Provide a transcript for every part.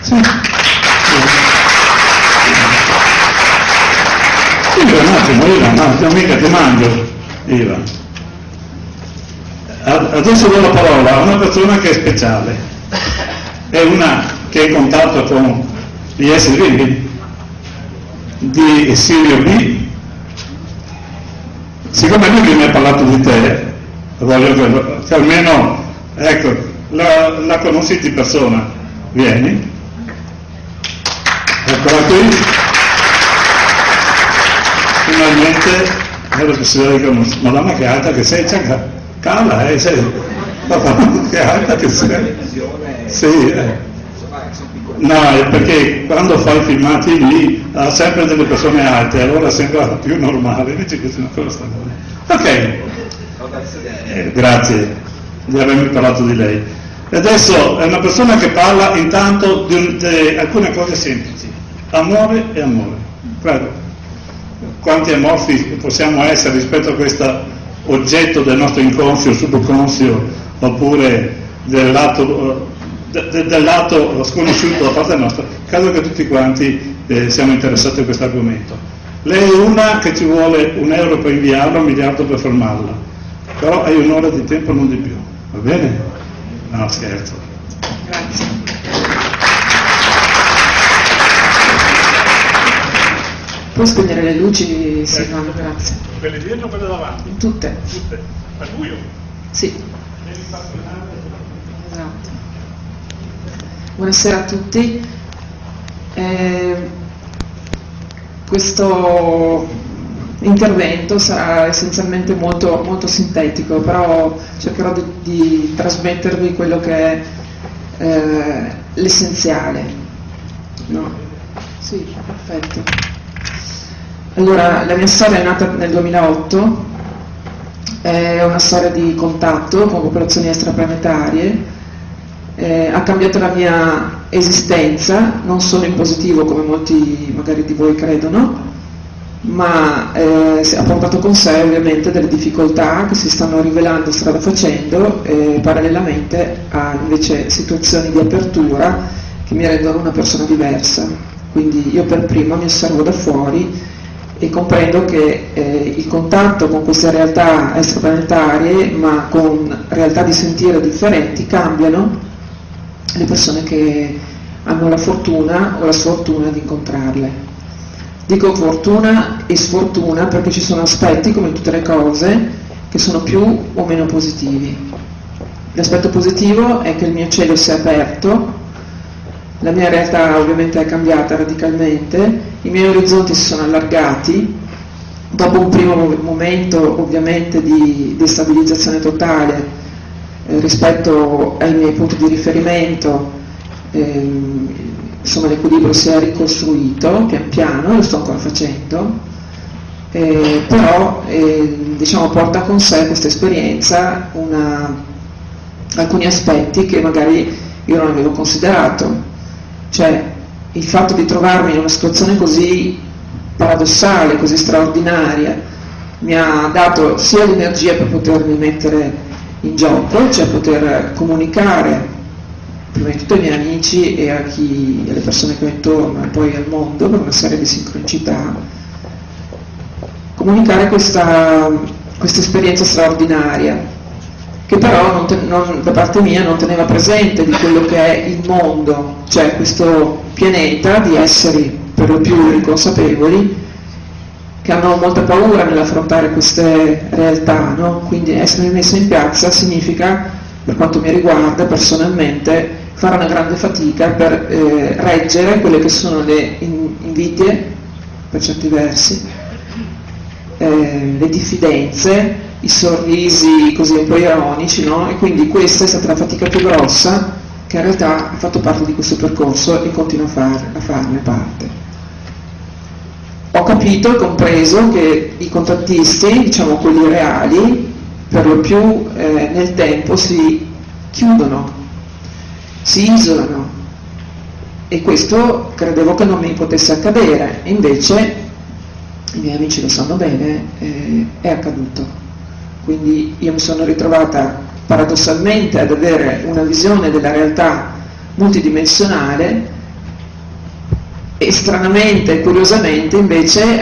Sì. Iva, un attimo, Iva, no, mica ti mangio, Iva. Adesso do la parola a una persona che è speciale, è una che è in contatto con gli esseri vivi di Sirio B. Siccome lui mi ha parlato di te, voglio che almeno, ecco, la conosci di persona, vieni, eccola qui, finalmente è la possibilità di conoscere. Madonna che alta che sei, cala, sei, Madonna che alta che sei, sì, no, è perché quando fai filmati lì ha sempre delle persone alte, allora sembra più normale, invece questa è una cosa ok, grazie di avermi parlato di lei. E adesso è una persona che parla intanto di alcune cose semplici, amore e amore. Prego. Quanti amorfi possiamo essere rispetto a questo oggetto del nostro inconscio, subconscio, oppure del lato sconosciuto da parte nostra. Credo che tutti quanti siamo interessati a questo argomento. Lei è una che ci vuole €1 per inviarla, 1 miliardo per fermarla, però hai 1 ora di tempo, non di più, va bene? No, scherzo. Grazie. Puoi spegnere le luci, Silvano, grazie. Quelle dietro o quelle davanti? Tutte. Tutte. Al buio? Sì. Esatto. Buonasera a tutti. Questo intervento sarà essenzialmente molto, molto sintetico, però cercherò di trasmettervi quello che è l'essenziale. No? Sì, perfetto. Allora, la mia storia è nata nel 2008, è una storia di contatto con popolazioni extraplanetarie, ha cambiato la mia esistenza, non solo in positivo come molti magari di voi credono, ma ha portato con sé ovviamente delle difficoltà che si stanno rivelando strada facendo, parallelamente a invece situazioni di apertura che mi rendono una persona diversa. Quindi io per prima mi osservo da fuori e comprendo che il contatto con queste realtà extraplanetarie, ma con realtà di sentire differenti, cambiano le persone che hanno la fortuna o la sfortuna di incontrarle. Dico fortuna e sfortuna perché ci sono aspetti, come tutte le cose, che sono più o meno positivi. L'aspetto positivo è che il mio cielo si è aperto, la mia realtà ovviamente è cambiata radicalmente, i miei orizzonti si sono allargati, dopo un primo momento ovviamente di destabilizzazione totale rispetto ai miei punti di riferimento, insomma l'equilibrio si è ricostruito pian piano, lo sto ancora facendo, però diciamo porta con sé questa esperienza alcuni aspetti che magari io non avevo considerato. Cioè, il fatto di trovarmi in una situazione così paradossale, così straordinaria, mi ha dato sia l'energia per potermi mettere in gioco, cioè poter comunicare prima di tutto ai miei amici e alle persone che ho intorno e poi al mondo per una serie di sincronicità, comunicare questa esperienza straordinaria, che però da parte mia non teneva presente di quello che è il mondo, cioè questo pianeta di esseri per lo più inconsapevoli che hanno molta paura nell'affrontare queste realtà, no? Quindi essere messa in piazza significa, per quanto mi riguarda personalmente, fare una grande fatica per reggere quelle che sono le invidie, per certi versi, le diffidenze, i sorrisi così un po' ironici, no? E quindi questa è stata la fatica più grossa che in realtà ha fatto parte di questo percorso e continua a farne parte. Ho capito e compreso che i contattisti, diciamo quelli reali, per lo più nel tempo si chiudono, si isolano, e questo credevo che non mi potesse accadere, e invece i miei amici lo sanno bene, è accaduto. Quindi io mi sono ritrovata paradossalmente ad avere una visione della realtà multidimensionale e stranamente, curiosamente, invece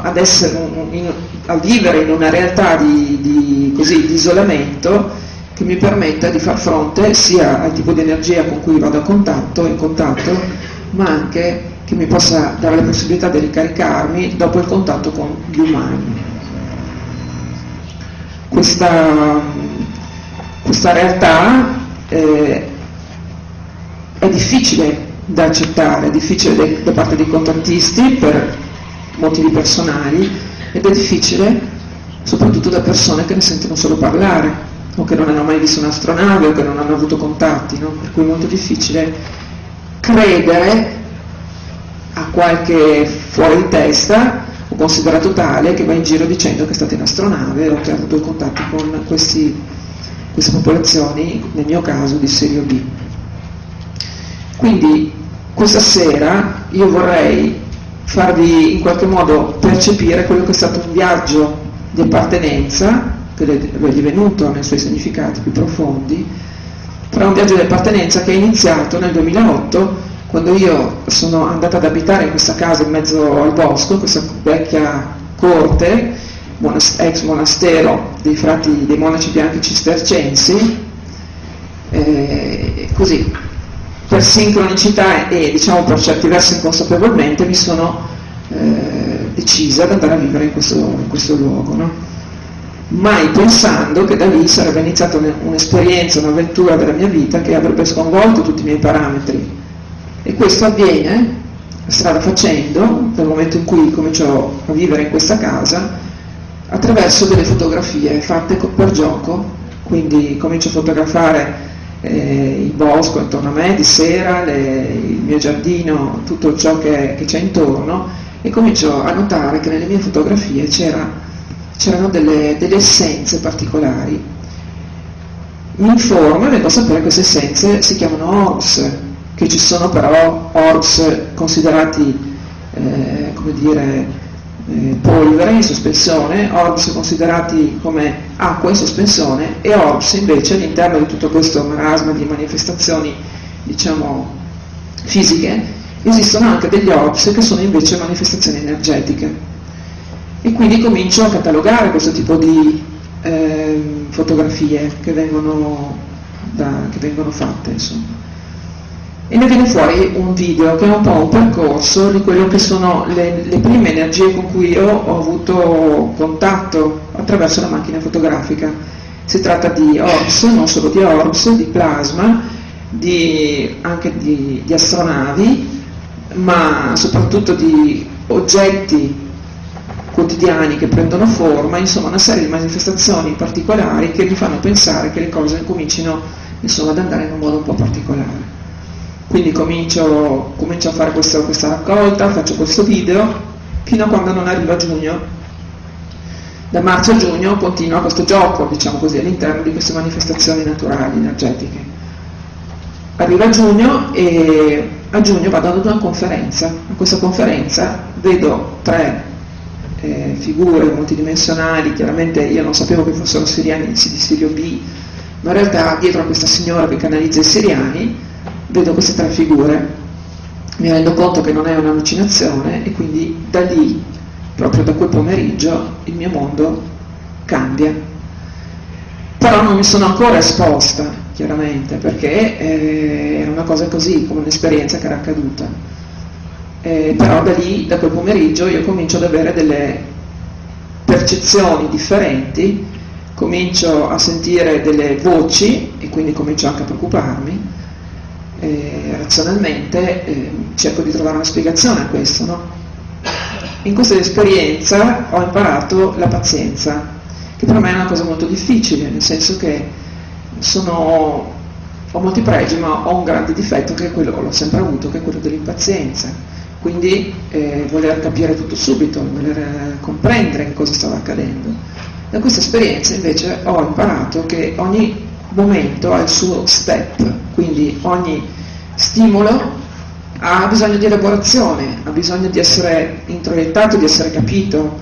a vivere in una realtà di isolamento che mi permetta di far fronte sia al tipo di energia con cui vado in contatto, ma anche che mi possa dare la possibilità di ricaricarmi dopo il contatto con gli umani. Questa realtà è difficile da accettare, è difficile da parte dei contrattisti per motivi personali ed è difficile soprattutto da persone che ne sentono solo parlare o che non hanno mai visto un'astronave o che non hanno avuto contatti, no? Per cui è molto difficile credere a qualche fuori di testa o considerato tale che va in giro dicendo che è stata in astronave o che ha avuto contatti con queste popolazioni, nel mio caso di serie B. Quindi questa sera io vorrei farvi in qualche modo percepire quello che è stato un viaggio di appartenenza, che è divenuto nei suoi significati più profondi, però un viaggio di appartenenza che è iniziato nel 2008, quando io sono andata ad abitare in questa casa in mezzo al bosco, questa vecchia corte, ex monastero dei monaci bianchi cistercensi, così per sincronicità e diciamo per certi versi inconsapevolmente mi sono decisa ad andare a vivere in questo luogo, no? Mai pensando che da lì sarebbe iniziata un'esperienza, un'avventura della mia vita che avrebbe sconvolto tutti i miei parametri. E questo avviene strada facendo, dal momento in cui comincio a vivere in questa casa, attraverso delle fotografie fatte per gioco, quindi comincio a fotografare il bosco intorno a me di sera, il mio giardino, tutto ciò che c'è intorno, e comincio a notare che nelle mie fotografie c'erano delle essenze particolari. Mi informo e vengo a sapere che queste essenze si chiamano orbs, che ci sono però orbs considerati polvere in sospensione, orbs considerati come acqua in sospensione e orbs invece all'interno di tutto questo marasma di manifestazioni diciamo fisiche esistono anche degli orbs che sono invece manifestazioni energetiche, e quindi comincio a catalogare questo tipo di fotografie che vengono fatte, insomma. E ne viene fuori un video che è un po' un percorso di quello che sono le prime energie con cui io ho avuto contatto attraverso la macchina fotografica. Si tratta di orbs, non solo di orbs, di plasma, anche di astronavi, ma soprattutto di oggetti quotidiani che prendono forma, insomma una serie di manifestazioni particolari che mi fanno pensare che le cose comincino insomma ad andare in un modo un po' particolare. Quindi comincio a fare questa raccolta, faccio questo video, fino a quando non arriva giugno. Da marzo a giugno continua questo gioco, diciamo così, all'interno di queste manifestazioni naturali, energetiche. Arriva giugno e a giugno vado ad una conferenza. A questa conferenza vedo 3 figure multidimensionali, chiaramente io non sapevo che fossero siriani di Sirio B, ma in realtà dietro a questa signora che canalizza i siriani vedo queste 3 figure, mi rendo conto che non è un'allucinazione e quindi da lì, proprio da quel pomeriggio, il mio mondo cambia. Però non mi sono ancora esposta, chiaramente, perché era una cosa così, come un'esperienza che era accaduta. Però da lì, da quel pomeriggio, io comincio ad avere delle percezioni differenti, comincio a sentire delle voci e quindi comincio anche a preoccuparmi. Razionalmente cerco di trovare una spiegazione a questo, no? In questa esperienza ho imparato la pazienza, che per me è una cosa molto difficile, nel senso che ho molti pregi, ma ho un grande difetto che è quello, l'ho sempre avuto, che è quello dell'impazienza, quindi voler capire tutto subito, voler comprendere che cosa stava accadendo. Da questa esperienza invece ho imparato che ogni momento ha il suo step, quindi ogni stimolo ha bisogno di elaborazione, ha bisogno di essere introiettato, di essere capito,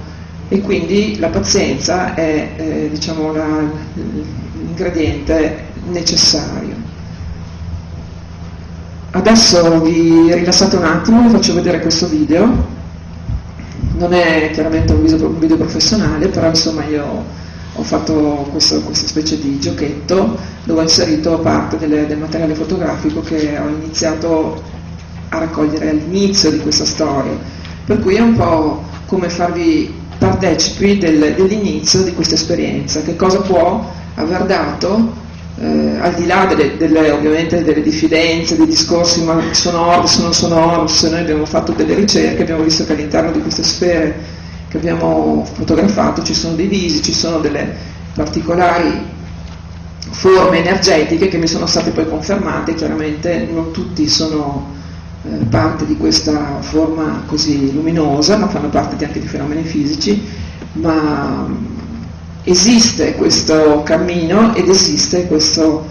e quindi la pazienza è diciamo l'ingrediente necessario. Adesso vi rilassate un attimo, vi faccio vedere questo video. Non è chiaramente un video professionale, però insomma io ho fatto questa specie di giochetto dove ho inserito parte del materiale fotografico che ho iniziato a raccogliere all'inizio di questa storia. Per cui è un po' come farvi partecipi dell'inizio di questa esperienza, che cosa può aver dato al di là ovviamente delle diffidenze, dei discorsi, ma sono Horus, non sono Horus. Noi abbiamo fatto delle ricerche, abbiamo visto che all'interno di queste sfere che abbiamo fotografato ci sono dei visi, ci sono delle particolari forme energetiche che mi sono state poi confermate. Chiaramente non tutti sono parte di questa forma così luminosa, ma fanno parte anche di fenomeni fisici, ma esiste questo cammino ed esiste questa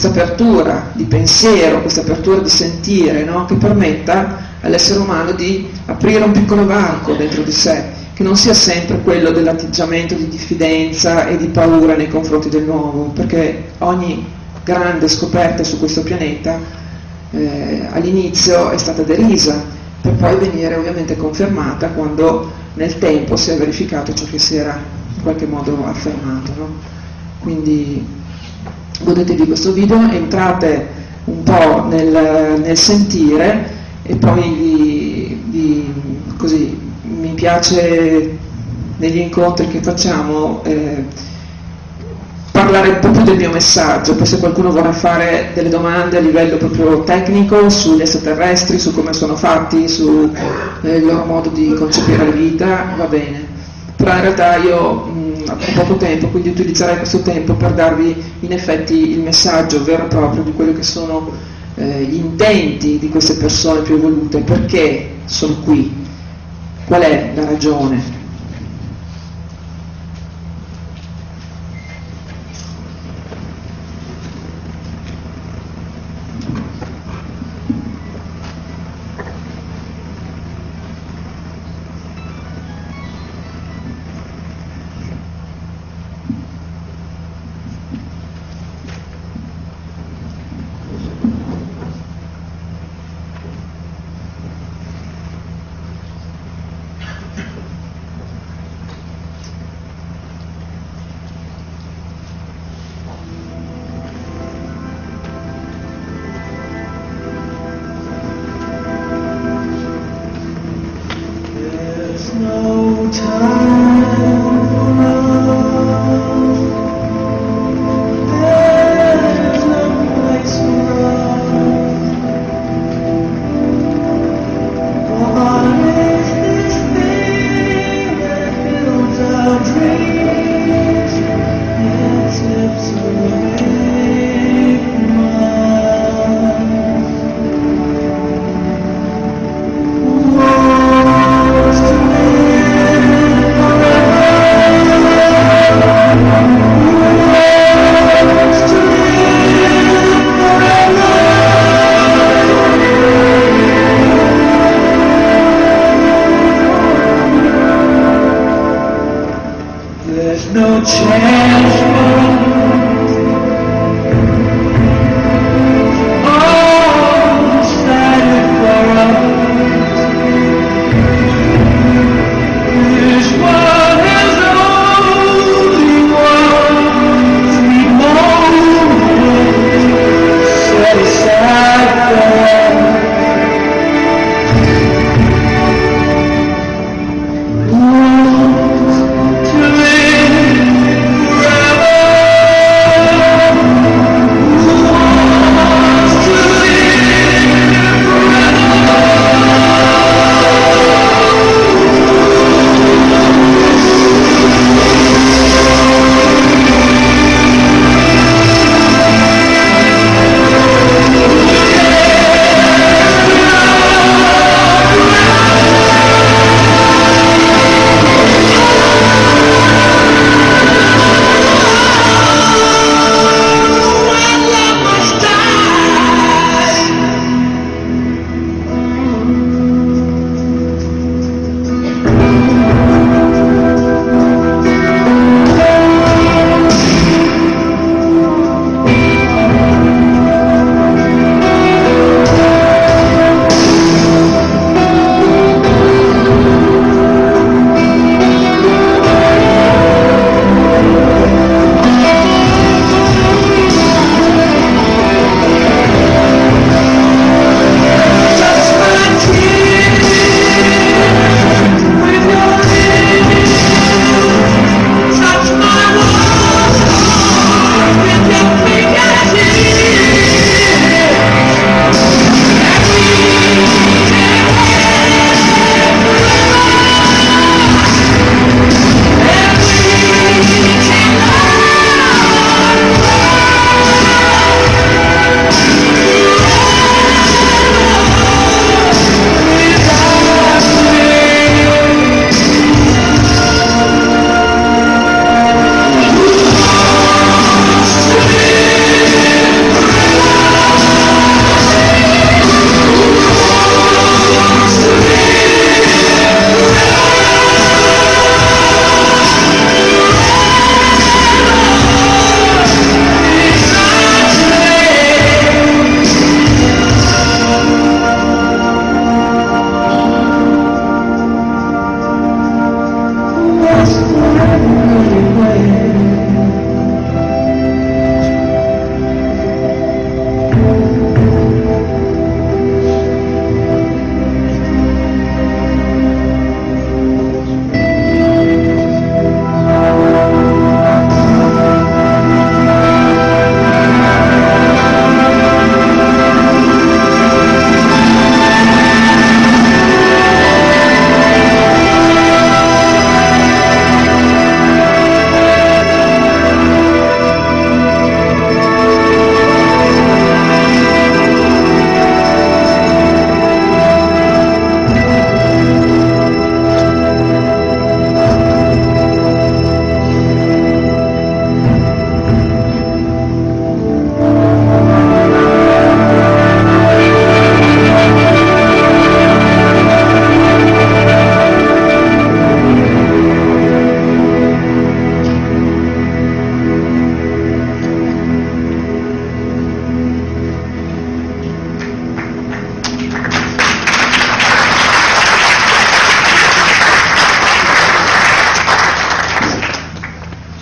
apertura di pensiero, questa apertura di sentire, no? Che permetta all'essere umano di aprire un piccolo varco dentro di sé, che non sia sempre quello dell'atteggiamento di diffidenza e di paura nei confronti del nuovo, perché ogni grande scoperta su questo pianeta all'inizio è stata derisa, per poi venire ovviamente confermata quando nel tempo si è verificato ciò che si era in qualche modo affermato, no? Quindi godetevi questo video, entrate un po' nel sentire e poi così mi piace negli incontri che facciamo parlare un po' più del mio messaggio. Poi se qualcuno vorrà fare delle domande a livello proprio tecnico sugli extraterrestri, su come sono fatti, sul loro modo di concepire la vita, va bene. Però in realtà io ho poco tempo, quindi utilizzerei questo tempo per darvi in effetti il messaggio vero e proprio di quello che sono gli intenti di queste persone più evolute, perché sono qui, qual è la ragione.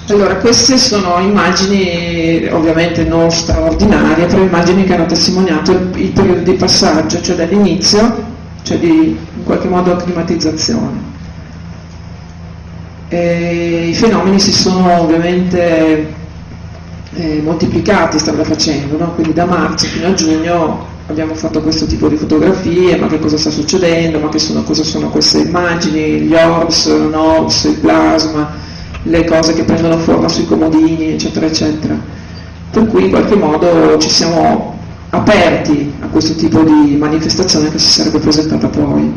Allora, queste sono immagini ovviamente non straordinarie, però immagini che hanno testimoniato il periodo di passaggio, cioè dall'inizio, cioè di in qualche modo acclimatizzazione. E i fenomeni si sono ovviamente moltiplicati, strada facendo, no? Quindi da marzo fino a giugno abbiamo fatto questo tipo di fotografie, ma che cosa sta succedendo, ma cosa sono queste immagini, gli orbs, non orbs, il plasma, le cose che prendono forma sui comodini, eccetera, eccetera. Per cui in qualche modo ci siamo aperti a questo tipo di manifestazione che si sarebbe presentata poi.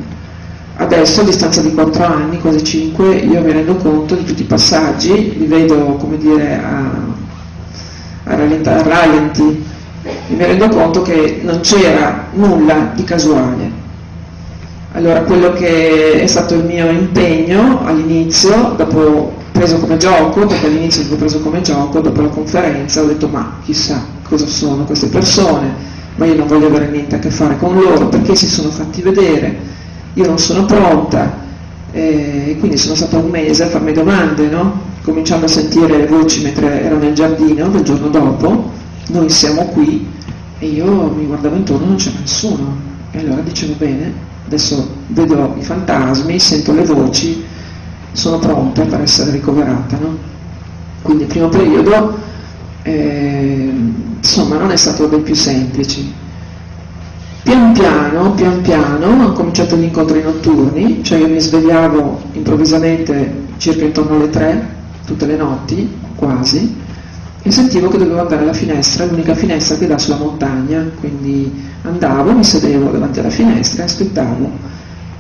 Adesso, a distanza di 4 anni, quasi 5, io mi rendo conto di tutti i passaggi, li vedo, come dire, a rallenti, e mi rendo conto che non c'era nulla di casuale. Allora, quello che è stato il mio impegno all'inizio, dopo preso come gioco, perché all'inizio l'ho preso come gioco, dopo la conferenza ho detto ma chissà cosa sono queste persone, ma io non voglio avere niente a che fare con loro, perché si sono fatti vedere, io non sono pronta, e quindi sono stata un mese a farmi domande, no? Cominciando a sentire le voci mentre ero nel giardino del giorno dopo, noi siamo qui, e io mi guardavo intorno e non c'era nessuno, e allora dicevo bene, adesso vedo i fantasmi, sento le voci, sono pronta per essere ricoverata, no? Quindi il primo periodo insomma non è stato dei più semplici. Pian piano ho cominciato gli incontri notturni, cioè io mi svegliavo improvvisamente circa intorno alle 3 tutte le notti, quasi, e sentivo che dovevo andare alla finestra, l'unica finestra che dà sulla montagna, quindi andavo, mi sedevo davanti alla finestra e aspettavo,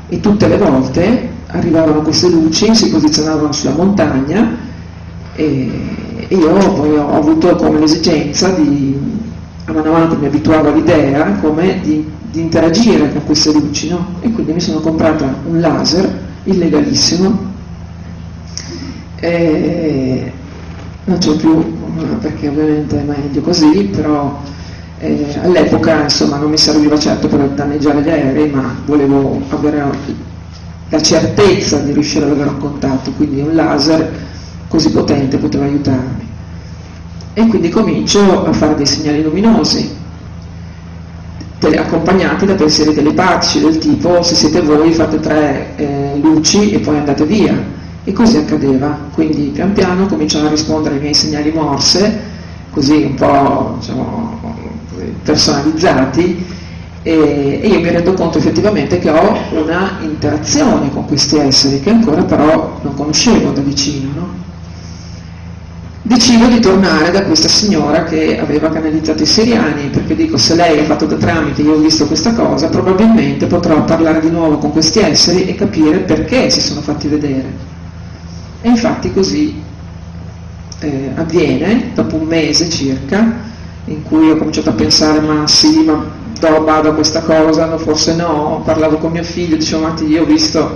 e tutte le volte arrivavano queste luci, si posizionavano sulla montagna, e io poi ho avuto come l'esigenza di, a mano a mano che mi abituavo all'idea, come di interagire con queste luci, no? E quindi mi sono comprata un laser illegalissimo, non c'è più perché ovviamente è meglio così, però all'epoca insomma non mi serviva certo per danneggiare gli aerei, ma volevo avere la certezza di riuscire ad avere un contatto, quindi un laser così potente poteva aiutarmi. E quindi comincio a fare dei segnali luminosi, accompagnati da pensieri telepatici del tipo se siete voi fate 3 luci e poi andate via. E così accadeva, quindi pian piano cominciano a rispondere ai miei segnali morse, così un po' diciamo, personalizzati, e io mi rendo conto effettivamente che ho una interazione con questi esseri che ancora però non conoscevo da vicino, no? Decido di tornare da questa signora che aveva canalizzato i siriani, perché dico se lei ha fatto da tramite, io ho visto questa cosa, probabilmente potrò parlare di nuovo con questi esseri e capire perché si sono fatti vedere. E infatti così avviene, dopo un mese circa, in cui ho cominciato a pensare ma sì, ma vado a questa cosa, no, forse no, parlavo con mio figlio, dicevo ma io ho visto,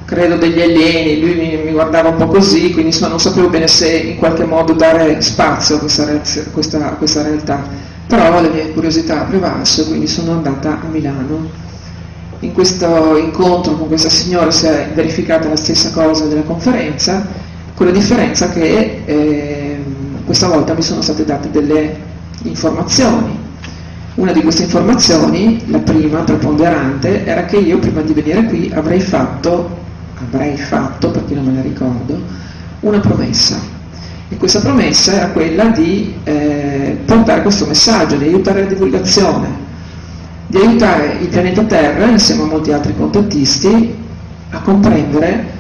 credo degli alieni, lui mi guardava un po' così, quindi insomma non sapevo bene se in qualche modo dare spazio a questa realtà, però la mia curiosità ha prevalso e quindi sono andata a Milano. In questo incontro con questa signora si è verificata la stessa cosa della conferenza, con la differenza che questa volta mi sono state date delle informazioni. Una di queste informazioni, la prima preponderante, era che io prima di venire qui avrei fatto, perché non me la ricordo, una promessa. E questa promessa era quella di portare questo messaggio, di aiutare la divulgazione, di aiutare il pianeta Terra, insieme a molti altri contattisti, a comprendere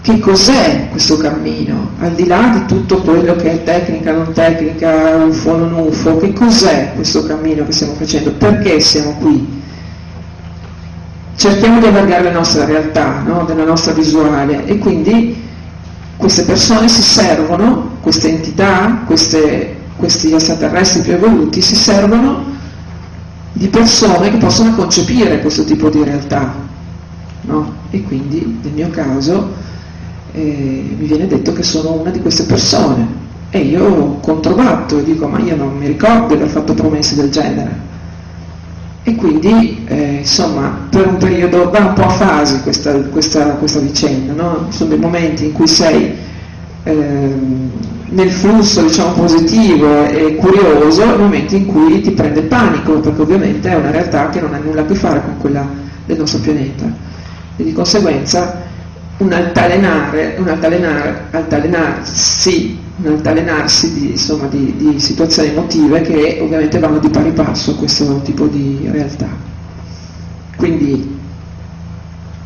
che cos'è questo cammino, al di là di tutto quello che è tecnica, non tecnica, UFO, non UFO, che cos'è questo cammino che stiamo facendo, perché siamo qui. Cerchiamo di allargare la nostra realtà, no? Della nostra visuale, e quindi queste persone si servono, queste entità, questi extraterrestri più evoluti si servono di persone che possono concepire questo tipo di realtà, no? E quindi nel mio caso mi viene detto che sono una di queste persone, e io controbatto e dico ma io non mi ricordo di aver fatto promesse del genere, e quindi insomma per un periodo va un po' a fasi questa vicenda, no? Sono dei momenti in cui sei nel flusso, diciamo, positivo e curioso nel momento in cui ti prende il panico, perché ovviamente è una realtà che non ha nulla a che fare con quella del nostro pianeta, e di conseguenza un altalenarsi di situazioni emotive che ovviamente vanno di pari passo a questo tipo di realtà. Quindi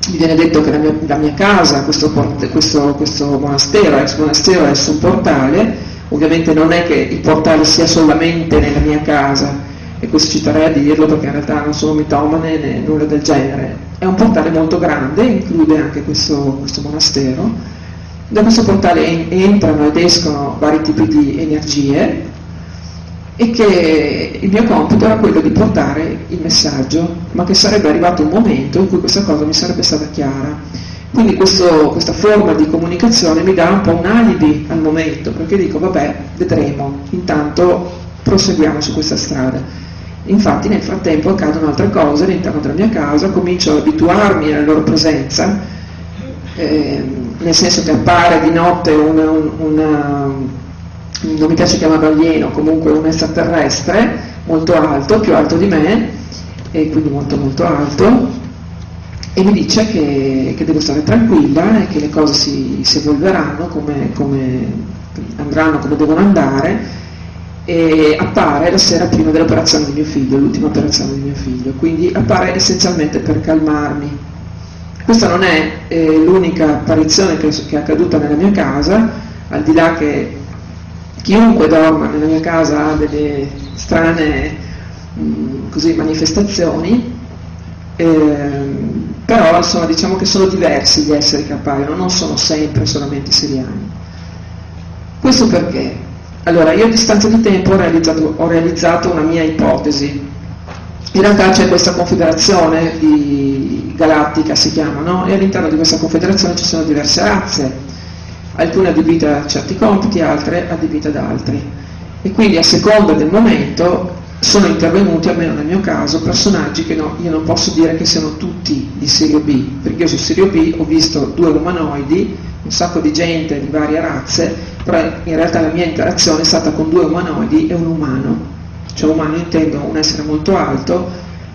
mi viene detto che la mia casa, questo monastero, ex monastero, è su un portale. Ovviamente non è che il portale sia solamente nella mia casa, e questo ci terrei a dirlo perché in realtà non sono mitomane né nulla del genere. È un portale molto grande, include anche questo monastero. Da questo portale entrano ed escono vari tipi di energie, e che il mio compito era quello di portare il messaggio, ma che sarebbe arrivato un momento in cui questa cosa mi sarebbe stata chiara. Quindi questa forma di comunicazione mi dà un po' un alibi al momento, perché dico vabbè, vedremo, intanto proseguiamo su questa strada. Infatti nel frattempo accadono altre cose all'interno della mia casa, comincio ad abituarmi alla loro presenza, nel senso che appare di notte non mi piace chiamarlo alieno, comunque un extraterrestre molto alto, più alto di me, e quindi molto molto alto, e mi dice che devo stare tranquilla e che le cose si evolveranno come andranno, come devono andare, e appare la sera prima dell'operazione di mio figlio, l'ultima operazione di mio figlio, quindi appare essenzialmente per calmarmi. Questa non è l'unica apparizione che è accaduta nella mia casa, al di là che chiunque dorma nella mia casa ha delle strane manifestazioni, però insomma, diciamo che sono diversi gli esseri che appaiono, non sono sempre solamente siriani. Questo perché? Allora, io a distanza di tempo ho realizzato una mia ipotesi. In realtà c'è questa confederazione galattica, si chiama, no? E all'interno di questa confederazione ci sono diverse razze, alcune adibite a certi compiti, altre adibite ad altri, e quindi a seconda del momento sono intervenuti, almeno nel mio caso, personaggi che io non posso dire che siano tutti di Sirio B, perché io su Sirio B ho visto 2 umanoidi, un sacco di gente di varie razze, però in realtà la mia interazione è stata con 2 umanoidi e un umano. Cioè umano intendo un essere molto alto,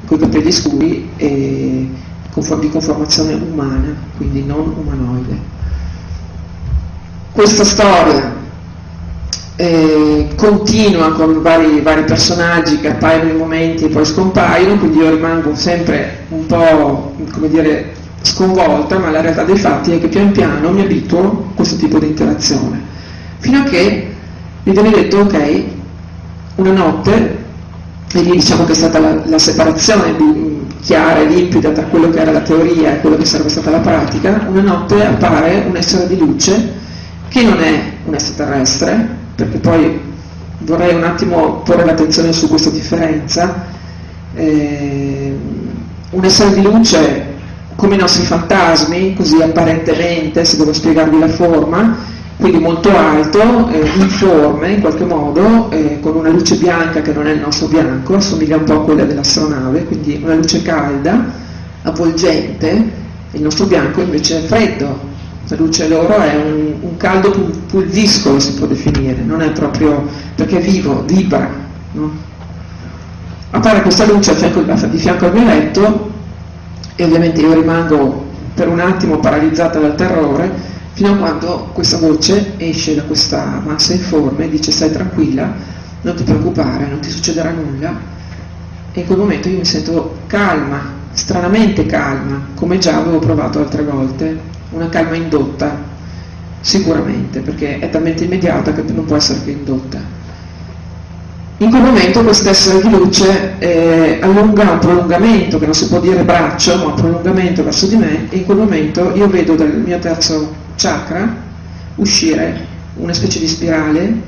con i capelli scuri e di conformazione umana, quindi non umanoide. Questa storia continua con vari personaggi che appaiono in momenti e poi scompaiono, quindi io rimango sempre un po', come dire, sconvolta, ma la realtà dei fatti è che pian piano mi abituo a questo tipo di interazione, fino a che mi viene detto ok, una notte, e lì diciamo che è stata la separazione chiara e limpida tra quello che era la teoria e quello che sarebbe stata la pratica. Una notte appare un essere di luce che non è un extraterrestre, perché poi vorrei un attimo porre l'attenzione su questa differenza. Un essere di luce come i nostri fantasmi, così apparentemente, se devo spiegarvi la forma, quindi molto alto, informe in qualche modo, con una luce bianca che non è il nostro bianco, assomiglia un po' a quella dell'astronave, quindi una luce calda, avvolgente, il nostro bianco invece è freddo. La luce loro è un caldo pulviscolo, si può definire, non è proprio, perché è vivo, vibra, no? Appare questa luce di fianco al mio letto, e ovviamente io rimango per un attimo paralizzata dal terrore, fino a quando questa voce esce da questa massa informe e dice: stai tranquilla, non ti preoccupare, non ti succederà nulla. E in quel momento io mi sento calma, stranamente calma, come già avevo provato altre volte, una calma indotta, sicuramente, perché è talmente immediata che non può essere che indotta. In quel momento quest'essere di luce allunga un prolungamento, che non si può dire braccio, ma un prolungamento verso di me, e in quel momento io vedo dal mio terzo chakra uscire una specie di spirale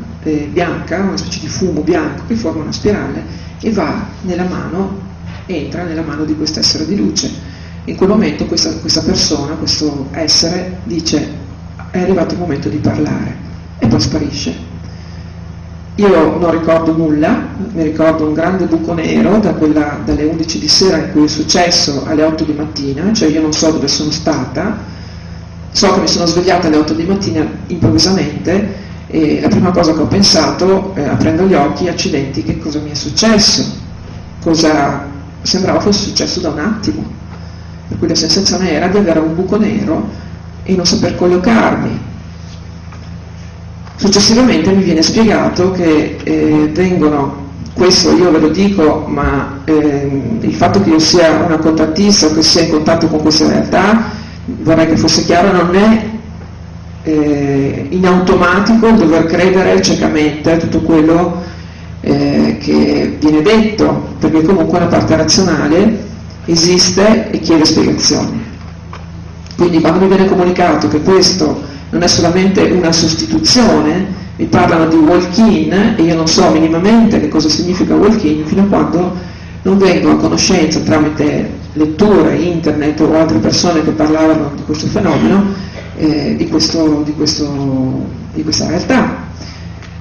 bianca, una specie di fumo bianco che forma una spirale e va nella mano, entra nella mano di quest'essere di luce. In quel momento questa persona, questo essere, dice: è arrivato il momento di parlare, e poi sparisce. Io non ricordo nulla, mi ricordo un grande buco nero dalle 11 di sera in cui è successo alle 8 di mattina, cioè io non so dove sono stata, So che mi sono svegliata alle 8 di mattina improvvisamente e la prima cosa che ho pensato, aprendo gli occhi, accidenti, che cosa mi è successo? Sembrava fosse successo da un attimo. Per cui la sensazione era di avere un buco nero e non saper collocarmi. Successivamente mi viene spiegato che questo io ve lo dico, ma il fatto che io sia una contattista o che sia in contatto con questa realtà, vorrei che fosse chiaro, non è in automatico dover credere ciecamente a tutto quello che viene detto, perché comunque una parte razionale esiste e chiede spiegazioni. Quindi quando mi viene comunicato che questo non è solamente una sostituzione, mi parlano di walk-in e io non so minimamente che cosa significa walk-in fino a quando non vengo a conoscenza tramite letture, internet o altre persone che parlavano di questo fenomeno, di questa realtà.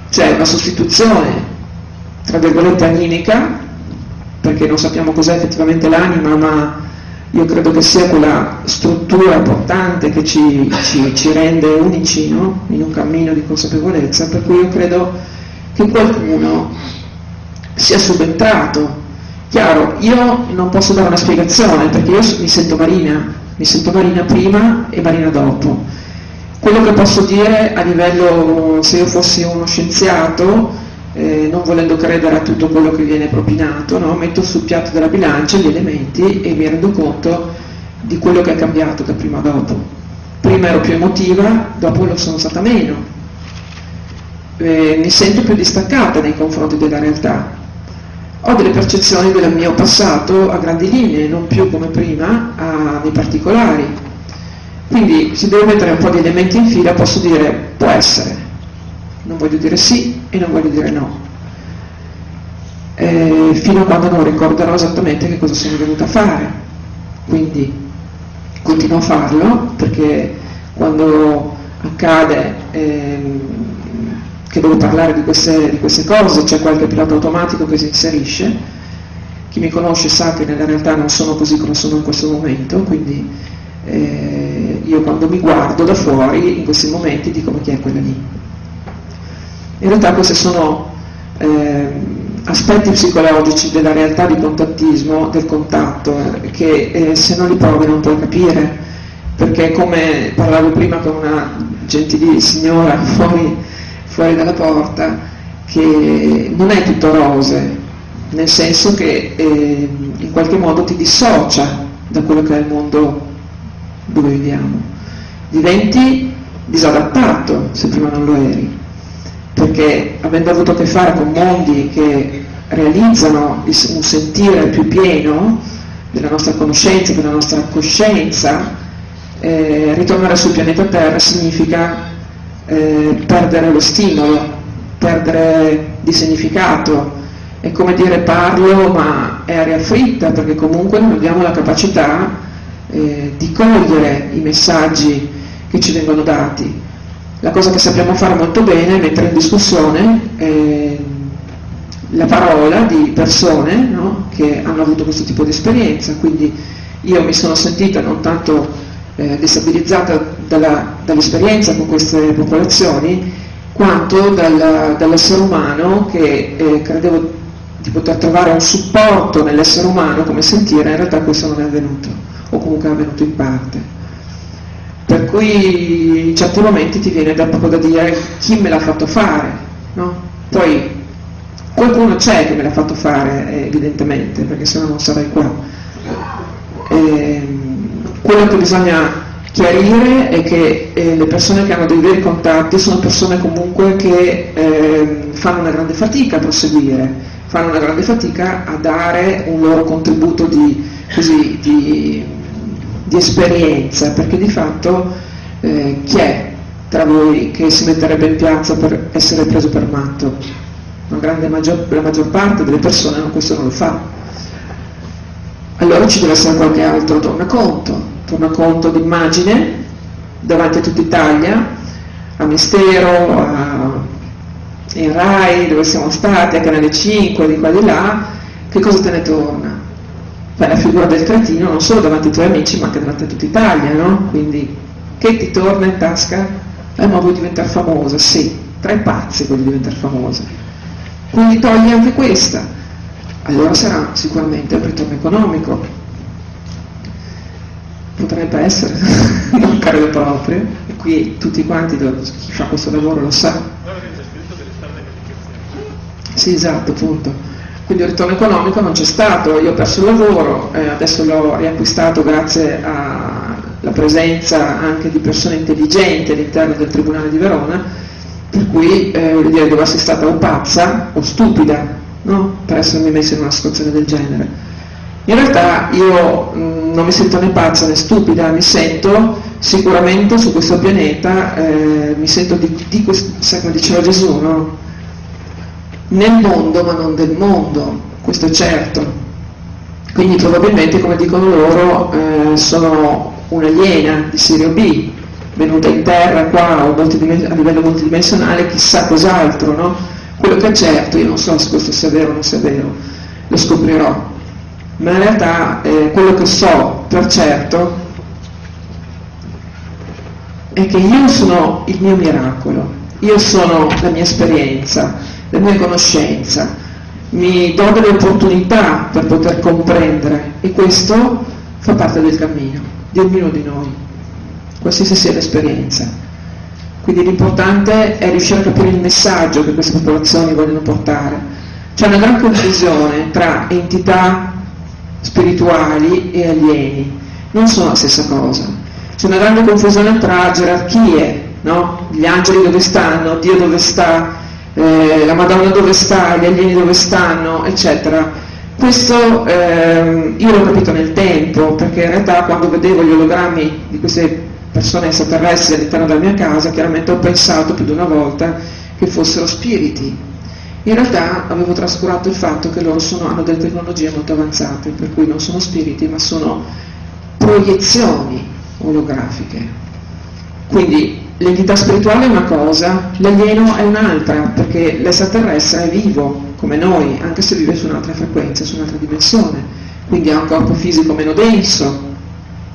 Cioè una sostituzione tra virgolette animica, perché non sappiamo cos'è effettivamente l'anima, ma io credo che sia quella struttura portante che ci rende unici, no? In un cammino di consapevolezza, per cui io credo che qualcuno sia subentrato. Chiaro, io non posso dare una spiegazione perché io mi sento Marina prima e Marina dopo. Quello che posso dire a livello, se io fossi uno scienziato, non volendo credere a tutto quello che viene propinato, no? Metto sul piatto della bilancia gli elementi e mi rendo conto di quello che è cambiato da prima a dopo. Prima ero più emotiva, dopo lo sono stata meno. Mi sento più distaccata nei confronti della realtà. Ho delle percezioni del mio passato a grandi linee, non più come prima nei particolari. Quindi se devo mettere un po' di elementi in fila posso dire può essere, non voglio dire sì e non voglio dire no, fino a quando non ricorderò esattamente che cosa sono venuta a fare. Quindi continuo a farlo perché quando accade che devo parlare di queste cose c'è qualche pilota automatico che si inserisce. Chi mi conosce sa che nella realtà non sono così come sono in questo momento, quindi io quando mi guardo da fuori in questi momenti dico ma chi è quella lì? In realtà questi sono aspetti psicologici della realtà di contattismo, del contatto, che se non li provi non puoi capire, perché come parlavo prima con una gentile signora fuori dalla porta, che non è tutto rose, nel senso che in qualche modo ti dissocia da quello che è il mondo dove viviamo, diventi disadattato se prima non lo eri, perché avendo avuto a che fare con mondi che realizzano un sentire più pieno della nostra conoscenza, della nostra coscienza, ritornare sul pianeta Terra significa perdere lo stimolo, perdere di significato. È come dire parlo ma è aria fritta, perché comunque non abbiamo la capacità di cogliere i messaggi che ci vengono dati. La cosa che sappiamo fare molto bene è mettere in discussione la parola di persone, no? Che hanno avuto questo tipo di esperienza. Quindi io mi sono sentita non tanto destabilizzata dall'esperienza con queste popolazioni, quanto dall'essere umano che credevo di poter trovare un supporto nell'essere umano come sentire. In realtà questo non è avvenuto, o comunque è avvenuto in parte. Per cui in certi momenti ti viene proprio da dire chi me l'ha fatto fare, no? Poi qualcuno c'è che me l'ha fatto fare, evidentemente, perché sennò non sarei qua. Quello che bisogna chiarire è che le persone che hanno dei veri contatti sono persone comunque che fanno una grande fatica a proseguire, fanno una grande fatica a dare un loro contributo di esperienza, perché di fatto chi è tra voi che si metterebbe in piazza per essere preso per matto? La maggior parte delle persone questo non lo fa. Allora ci deve essere qualche altro tornaconto d'immagine davanti a tutta Italia, a Mistero, in Rai, dove siamo stati, a Canale 5, di qua e di là. Che cosa te ne torna? Fai la figura del cretino non solo davanti ai tuoi amici ma anche davanti a tutta Italia, no? Quindi che ti torna in tasca? Ma vuoi diventare famosa? Sì, tra i pazzi voglio diventare famosa. Quindi togli anche questa. Allora sarà sicuramente un ritorno economico. Potrebbe essere, non credo proprio, e qui tutti quanti, chi fa questo lavoro lo sa. Sì, esatto, appunto. Quindi il ritorno economico non c'è stato, io ho perso il lavoro, adesso l'ho riacquistato grazie alla presenza anche di persone intelligenti all'interno del Tribunale di Verona, per cui voglio dire, devo essere stata o pazza o stupida, no? Per essermi messa in una situazione del genere. In realtà io non mi sento né pazza né stupida, mi sento sicuramente su questo pianeta, mi sento sai come diceva Gesù, no? Nel mondo ma non del mondo, questo è certo. Quindi probabilmente, come dicono loro, sono un'aliena di serie B, venuta in terra qua o a livello multidimensionale, chissà cos'altro, no? Quello che è certo, io non so se questo sia vero o non sia vero, lo scoprirò. Ma in realtà quello che so per certo è che io sono il mio miracolo, io sono la mia esperienza, la mia conoscenza, mi do delle opportunità per poter comprendere e questo fa parte del cammino di ognuno di noi, qualsiasi sia l'esperienza. Quindi l'importante è riuscire a capire il messaggio che queste popolazioni vogliono portare. C'è una gran confusione tra entità spirituali e alieni, non sono la stessa cosa. C'è una grande confusione tra gerarchie, no? Gli angeli dove stanno, Dio dove sta, la Madonna dove sta, gli alieni dove stanno, eccetera. Questo io l'ho capito nel tempo, perché in realtà quando vedevo gli ologrammi di queste persone extraterrestri all'interno della mia casa, chiaramente ho pensato più di una volta che fossero spiriti. In realtà avevo trascurato il fatto che loro hanno delle tecnologie molto avanzate, per cui non sono spiriti, ma sono proiezioni olografiche. Quindi l'entità spirituale è una cosa, l'alieno è un'altra, perché l'extraterrestre è vivo, come noi, anche se vive su un'altra frequenza, su un'altra dimensione. Quindi ha un corpo fisico meno denso.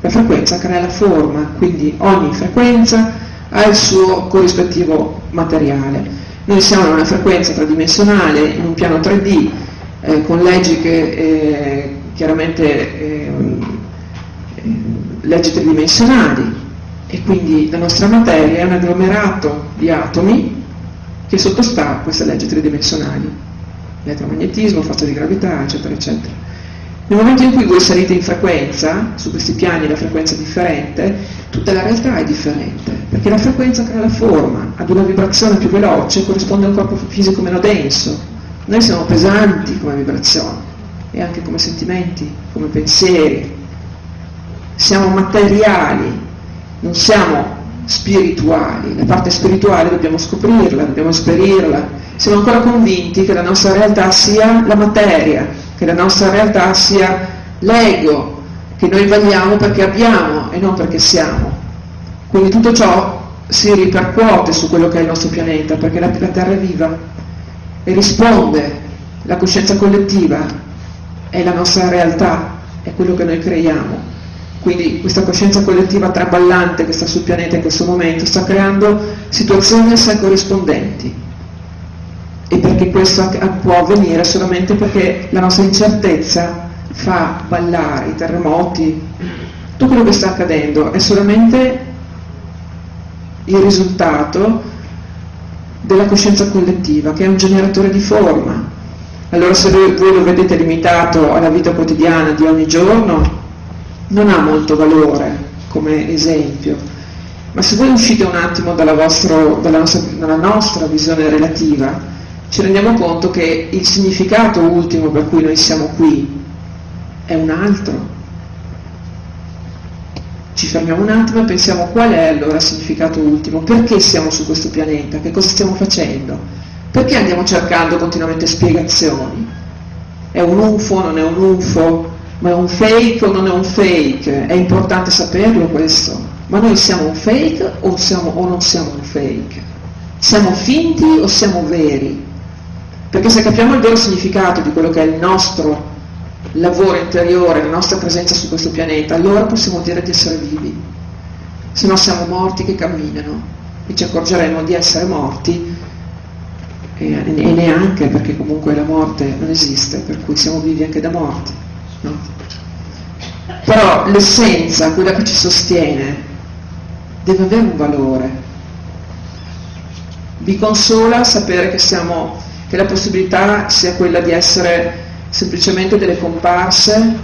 La frequenza crea la forma, quindi ogni frequenza ha il suo corrispettivo materiale. Noi siamo in una frequenza tridimensionale, in un piano 3D, con leggi che chiaramente leggi tridimensionali, e quindi la nostra materia è un agglomerato di atomi che sottostà a queste leggi tridimensionali, elettromagnetismo, forza di gravità, eccetera, eccetera. Nel momento in cui voi salite in frequenza, su questi piani la frequenza è differente, tutta la realtà è differente, perché la frequenza crea la forma, ad una vibrazione più veloce corrisponde a un corpo fisico meno denso. Noi siamo pesanti come vibrazione, e anche come sentimenti, come pensieri. Siamo materiali, non siamo spirituali. La parte spirituale dobbiamo scoprirla, dobbiamo esperirla. Siamo ancora convinti che la nostra realtà sia la materia, che la nostra realtà sia l'ego, che noi valiamo perché abbiamo e non perché siamo. Quindi tutto ciò si ripercuote su quello che è il nostro pianeta, perché la Terra è viva e risponde, la coscienza collettiva è la nostra realtà, è quello che noi creiamo. Quindi questa coscienza collettiva traballante che sta sul pianeta in questo momento sta creando situazioni assai corrispondenti. E perché questo può avvenire solamente perché la nostra incertezza fa ballare i terremoti. Tutto quello che sta accadendo è solamente il risultato della coscienza collettiva, che è un generatore di forma. Allora se voi lo vedete limitato alla vita quotidiana di ogni giorno, non ha molto valore come esempio. Ma se voi uscite un attimo dalla nostra visione relativa, ci rendiamo conto che il significato ultimo per cui noi siamo qui è un altro. Ci fermiamo un attimo e pensiamo qual è allora il significato ultimo, perché siamo su questo pianeta, che cosa stiamo facendo, perché andiamo cercando continuamente spiegazioni. È un UFO, non è un UFO, ma è un fake o non è un fake? È importante saperlo questo. Ma noi siamo un fake o non siamo un fake? Siamo finti o siamo veri? Perché se capiamo il vero significato di quello che è il nostro lavoro interiore, la nostra presenza su questo pianeta, allora possiamo dire di essere vivi. se no siamo morti che camminano e ci accorgeremo di essere morti e neanche, perché comunque la morte non esiste, per cui siamo vivi anche da morti, no? Però l'essenza, quella che ci sostiene, deve avere un valore. Vi consola sapere che la possibilità sia quella di essere semplicemente delle comparse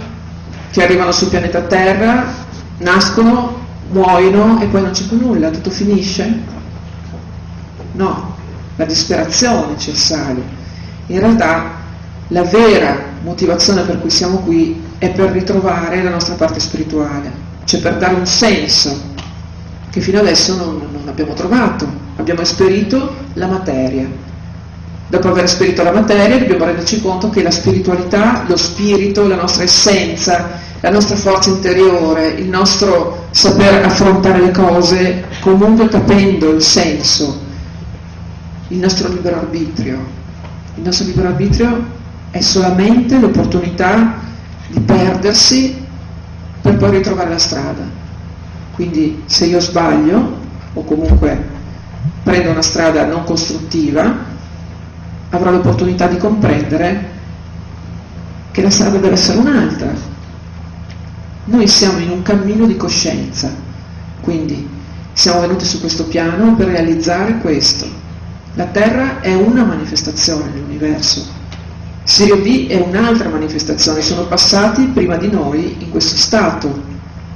che arrivano sul pianeta Terra, nascono, muoiono e poi non c'è più nulla, tutto finisce? No, la disperazione ci assale. In realtà la vera motivazione per cui siamo qui è per ritrovare la nostra parte spirituale, cioè per dare un senso che fino adesso non abbiamo trovato. Abbiamo esperito la materia. Dopo aver esperito la materia dobbiamo renderci conto che la spiritualità, lo spirito, la nostra essenza, la nostra forza interiore, il nostro saper affrontare le cose comunque capendo il senso, il nostro libero arbitrio. Il nostro libero arbitrio è solamente l'opportunità di perdersi per poi ritrovare la strada. Quindi se io sbaglio o comunque prendo una strada non costruttiva, avrò l'opportunità di comprendere che la strada deve essere un'altra. Noi siamo in un cammino di coscienza, quindi siamo venuti su questo piano per realizzare questo. La Terra è una manifestazione dell'universo, Sirio B è un'altra manifestazione, sono passati prima di noi in questo stato,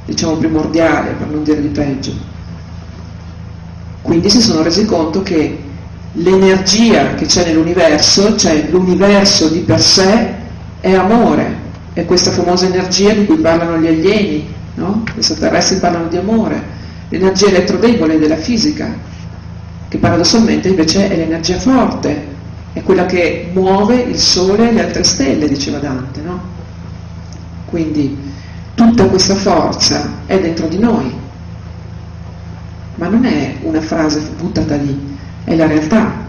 diciamo primordiale, per non dire di peggio. Quindi si sono resi conto che l'energia che c'è nell'universo, cioè l'universo di per sé, è amore, è questa famosa energia di cui parlano gli alieni, no? Gli extraterrestri parlano di amore, l'energia elettrodebole della fisica, che paradossalmente invece è l'energia forte, è quella che muove il Sole e le altre stelle, diceva Dante, no? Quindi tutta questa forza è dentro di noi, ma non è una frase buttata lì, è la realtà.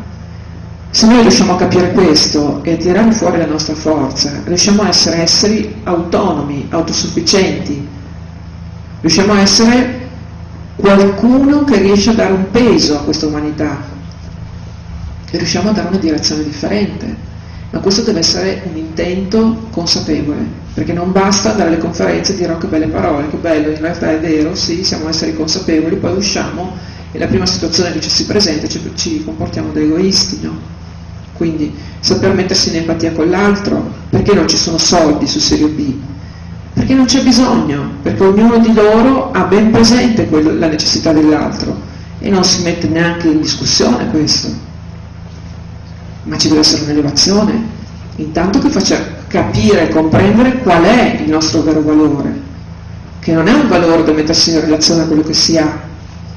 Se noi riusciamo a capire questo e a tirare fuori la nostra forza, riusciamo a essere esseri autonomi, autosufficienti, riusciamo a essere qualcuno che riesce a dare un peso a questa umanità e riusciamo a dare una direzione differente, ma questo deve essere un intento consapevole, perché non basta andare alle conferenze e dire oh che belle parole, che bello, in realtà è vero, sì, siamo esseri consapevoli, poi usciamo e la prima situazione che ci si presenta ci comportiamo da egoisti, no? Quindi saper mettersi in empatia con l'altro. Perché non ci sono soldi su Sirio B? Perché non c'è bisogno, perché ognuno di loro ha ben presente la necessità dell'altro e non si mette neanche in discussione questo. Ma ci deve essere un'elevazione, intanto che faccia capire e comprendere qual è il nostro vero valore, che non è un valore da mettersi in relazione a quello che si ha,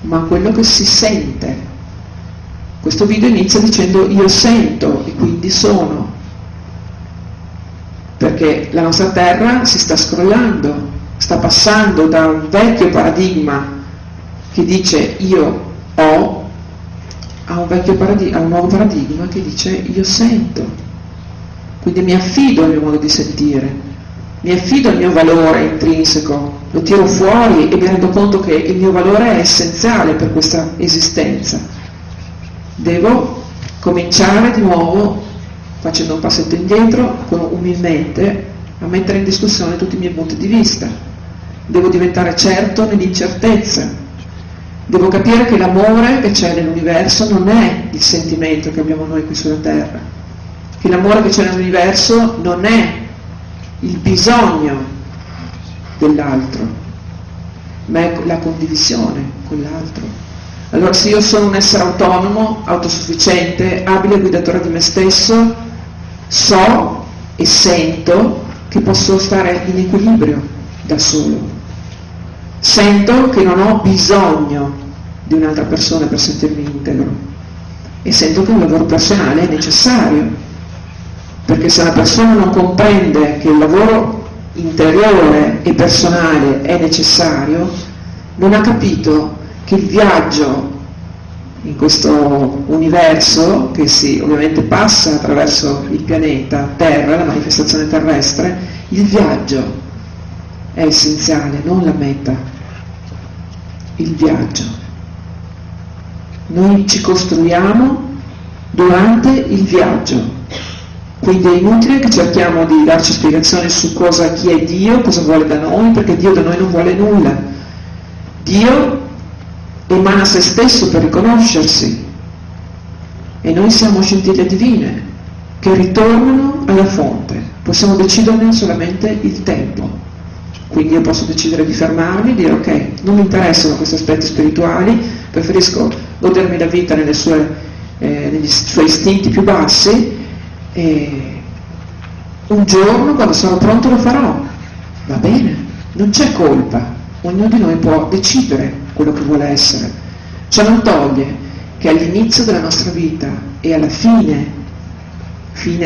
ma a quello che si sente. Questo video inizia dicendo io sento e quindi sono, perché la nostra terra si sta scrollando, sta passando da un vecchio paradigma che dice io ho a un nuovo paradigma che dice io sento. Quindi mi affido al mio modo di sentire, mi affido al mio valore intrinseco, lo tiro fuori e mi rendo conto che il mio valore è essenziale per questa esistenza. Devo cominciare di nuovo, facendo un passetto indietro, umilmente, a mettere in discussione tutti i miei punti di vista. Devo diventare certo nell'incertezza. Devo capire che l'amore che c'è nell'universo non è il sentimento che abbiamo noi qui sulla Terra, che l'amore che c'è nell'universo non è il bisogno dell'altro, ma è la condivisione con l'altro. Allora se io sono un essere autonomo, autosufficiente, abile guidatore di me stesso, so e sento che posso stare in equilibrio da solo. Sento che non ho bisogno di un'altra persona per sentirmi integro e sento che un lavoro personale è necessario, perché se una persona non comprende che il lavoro interiore e personale è necessario, non ha capito che il viaggio in questo universo, che ovviamente passa attraverso il pianeta Terra, la manifestazione terrestre, il viaggio è essenziale, non la meta. il viaggio. Noi ci costruiamo durante il viaggio. Quindi è inutile che cerchiamo di darci spiegazioni su chi è Dio, cosa vuole da noi, perché Dio da noi non vuole nulla. Dio emana se stesso per riconoscersi e noi siamo scintille divine che ritornano alla fonte. Possiamo deciderne solamente il tempo. Quindi io posso decidere di fermarmi e dire ok, non mi interessano questi aspetti spirituali, preferisco godermi la vita negli suoi istinti più bassi, e un giorno quando sarò pronto lo farò. Va bene, non c'è colpa, ognuno di noi può decidere quello che vuole essere. Ciò non toglie che all'inizio della nostra vita e alla fine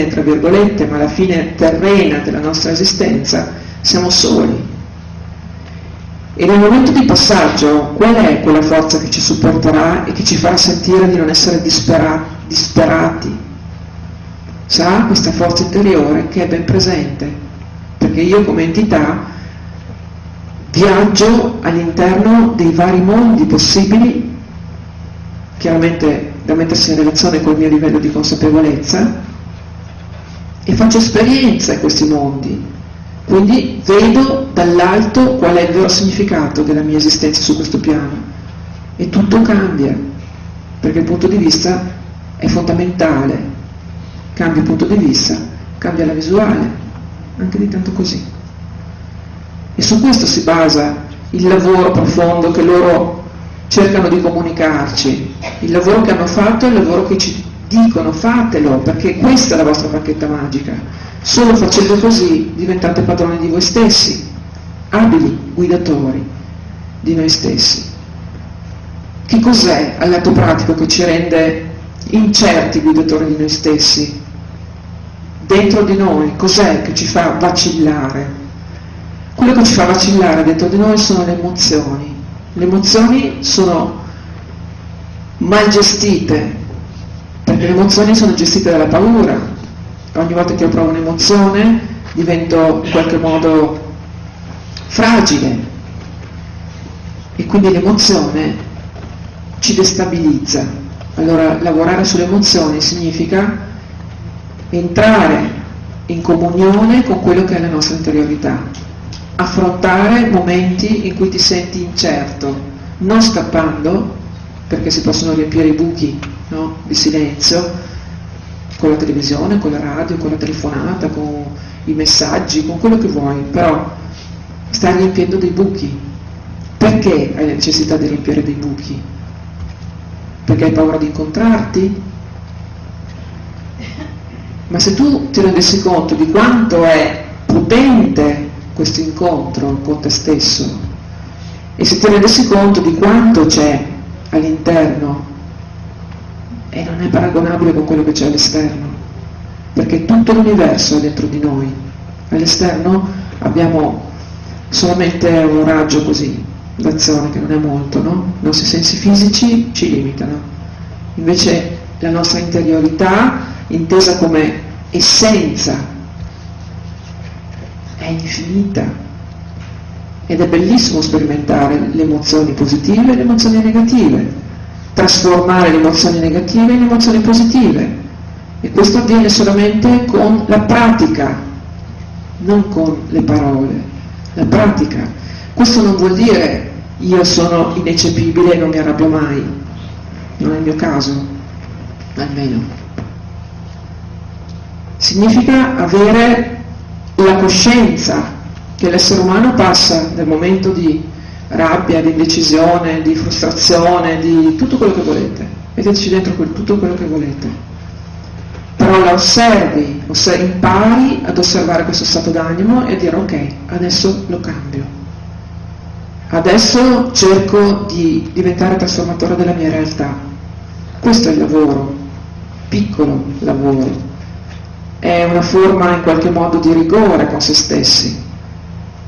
tra virgolette, ma alla fine terrena della nostra esistenza, siamo soli. E nel momento di passaggio, qual è quella forza che ci supporterà e che ci farà sentire di non essere disperati? Sarà questa forza interiore che è ben presente, perché io come entità viaggio all'interno dei vari mondi possibili, chiaramente da mettersi in relazione col mio livello di consapevolezza, e faccio esperienza in questi mondi, quindi vedo dall'alto qual è il vero significato della mia esistenza su questo piano e tutto cambia, perché il punto di vista è fondamentale. Cambia il punto di vista, cambia la visuale, anche di tanto così. E su questo si basa il lavoro profondo che loro cercano di comunicarci, il lavoro che hanno fatto e il lavoro che ci dicono fatelo, perché questa è la vostra bacchetta magica. Solo facendo così diventate padroni di voi stessi, abili guidatori di noi stessi. Che cos'è al lato pratico che ci rende incerti guidatori di noi stessi? Dentro di noi cos'è che ci fa vacillare? Quello che ci fa vacillare dentro di noi sono le emozioni. Le emozioni sono mal gestite, perché le emozioni sono gestite dalla paura. Ogni volta che io provo un'emozione divento in qualche modo fragile e quindi l'emozione ci destabilizza. Allora lavorare sulle emozioni significa entrare in comunione con quello che è la nostra interiorità, affrontare momenti in cui ti senti incerto, non scappando, perché si possono riempire i buchi, no? Di silenzio, con la televisione, con la radio, con la telefonata, con i messaggi, con quello che vuoi, però stai riempiendo dei buchi. Perché hai la necessità di riempire dei buchi? Perché hai paura di incontrarti? Ma se tu ti rendessi conto di quanto è potente questo incontro con te stesso, e se ti rendessi conto di quanto c'è all'interno, e non è paragonabile con quello che c'è all'esterno, perché tutto l'universo è dentro di noi, all'esterno abbiamo solamente un raggio così d'azione che non è molto, no? I nostri sensi fisici ci limitano, invece la nostra interiorità intesa come essenza è infinita ed è bellissimo sperimentare le emozioni positive e le emozioni negative, trasformare le emozioni negative in emozioni positive, e questo avviene solamente con la pratica, non con le parole, la pratica. Questo non vuol dire io sono ineccepibile e non mi arrabbio mai, non è il mio caso, almeno. Significa avere la coscienza che l'essere umano passa dal momento di rabbia, di indecisione, di frustrazione, di tutto quello che volete, metteteci dentro tutto quello che volete, però la osservi, impari ad osservare questo stato d'animo e a dire ok, adesso lo cambio, adesso cerco di diventare trasformatore della mia realtà. Questo è il lavoro, piccolo lavoro, è una forma in qualche modo di rigore con se stessi.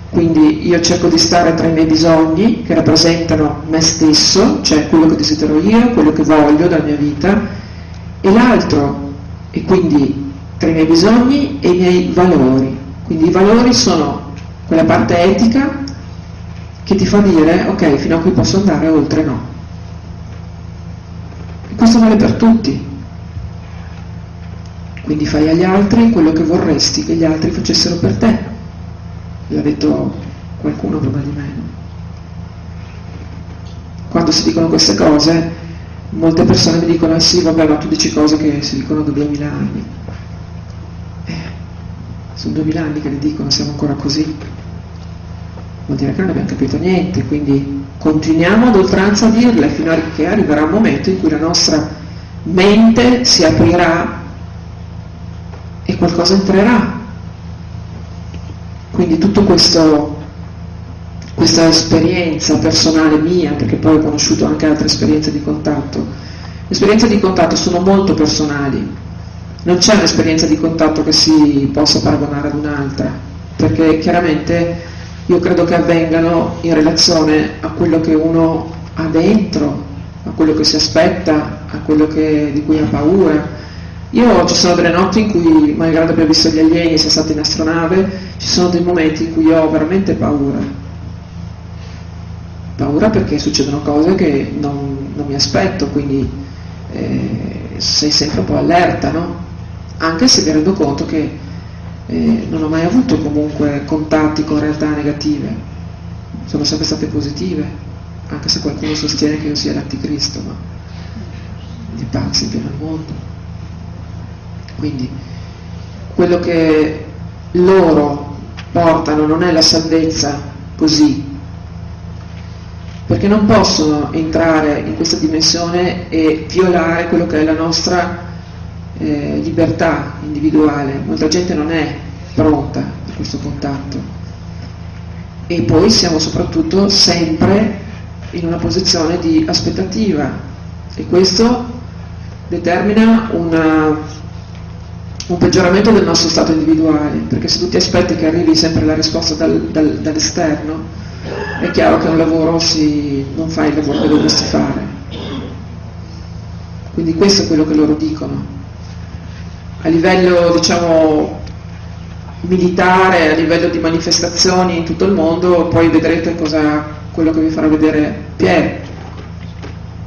Quindi io cerco di stare tra i miei bisogni che rappresentano me stesso, cioè quello che desidero io, quello che voglio dalla mia vita, e l'altro, e quindi tra i miei bisogni e i miei valori. Quindi i valori sono quella parte etica che ti fa dire ok, fino a qui posso andare, oltre no. E questo vale per tutti. Quindi fai agli altri quello che vorresti che gli altri facessero per te. L'ha detto qualcuno prima di me. Quando si dicono queste cose, molte persone mi dicono sì, vabbè, ma tu dici cose che si dicono da 2000 anni. Sono 2000 anni che le dicono, siamo ancora così. Vuol dire che non abbiamo capito niente, quindi continuiamo ad oltranza a dirle fino a che arriverà un momento in cui la nostra mente si aprirà e qualcosa entrerà. Quindi tutto questa esperienza personale mia, perché poi ho conosciuto anche altre esperienze di contatto, le esperienze di contatto sono molto personali, non c'è un'esperienza di contatto che si possa paragonare ad un'altra, perché chiaramente io credo che avvengano in relazione a quello che uno ha dentro, a quello che si aspetta, a quello di cui ha paura. Ci sono delle notti in cui, malgrado abbia visto gli alieni, sia stato in astronave, ci sono dei momenti in cui ho veramente paura. Paura perché succedono cose che non mi aspetto, quindi sei sempre un po' allerta, no? Anche se mi rendo conto che non ho mai avuto comunque contatti con realtà negative, sono sempre state positive, anche se qualcuno sostiene che io sia l'anticristo, ma di pazzi in pieno al mondo. Quindi quello che loro portano non è la salvezza così, perché non possono entrare in questa dimensione e violare quello che è la nostra libertà individuale. Molta gente non è pronta per questo contatto, e poi siamo soprattutto sempre in una posizione di aspettativa, e questo determina un peggioramento del nostro stato individuale, perché se tu ti aspetti che arrivi sempre la risposta dall'esterno, è chiaro che un lavoro non fai il lavoro che dovresti fare. Quindi questo è quello che loro dicono. A livello, diciamo, militare, a livello di manifestazioni in tutto il mondo, poi vedrete quello che vi farà vedere Pierre.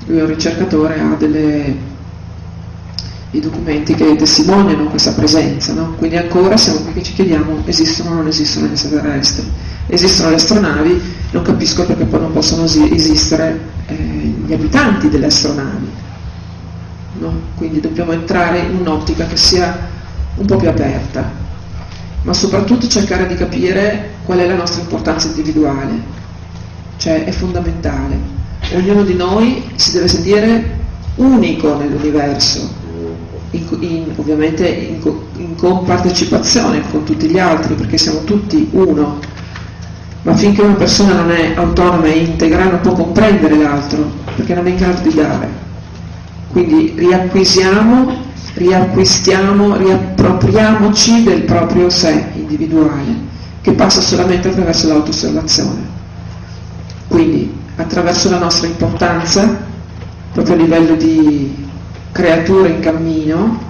Lui è un ricercatore, ha dei documenti che testimoniano questa presenza, no? Quindi ancora siamo qui che ci chiediamo: esistono o non esistono gli extraterrestri? Esistono le astronavi, non capisco perché poi non possono esistere gli abitanti delle astronavi, no? Quindi dobbiamo entrare in un'ottica che sia un po' più aperta, ma soprattutto cercare di capire qual è la nostra importanza individuale, cioè è fondamentale. Ognuno di noi si deve sentire unico nell'universo, ovviamente in compartecipazione con tutti gli altri, perché siamo tutti uno, ma finché una persona non è autonoma e integra non può comprendere l'altro, perché non è in grado di dare. Quindi riappropriamoci del proprio sé individuale, che passa solamente attraverso l'auto-osservazione, quindi attraverso la nostra importanza proprio a livello di creature in cammino.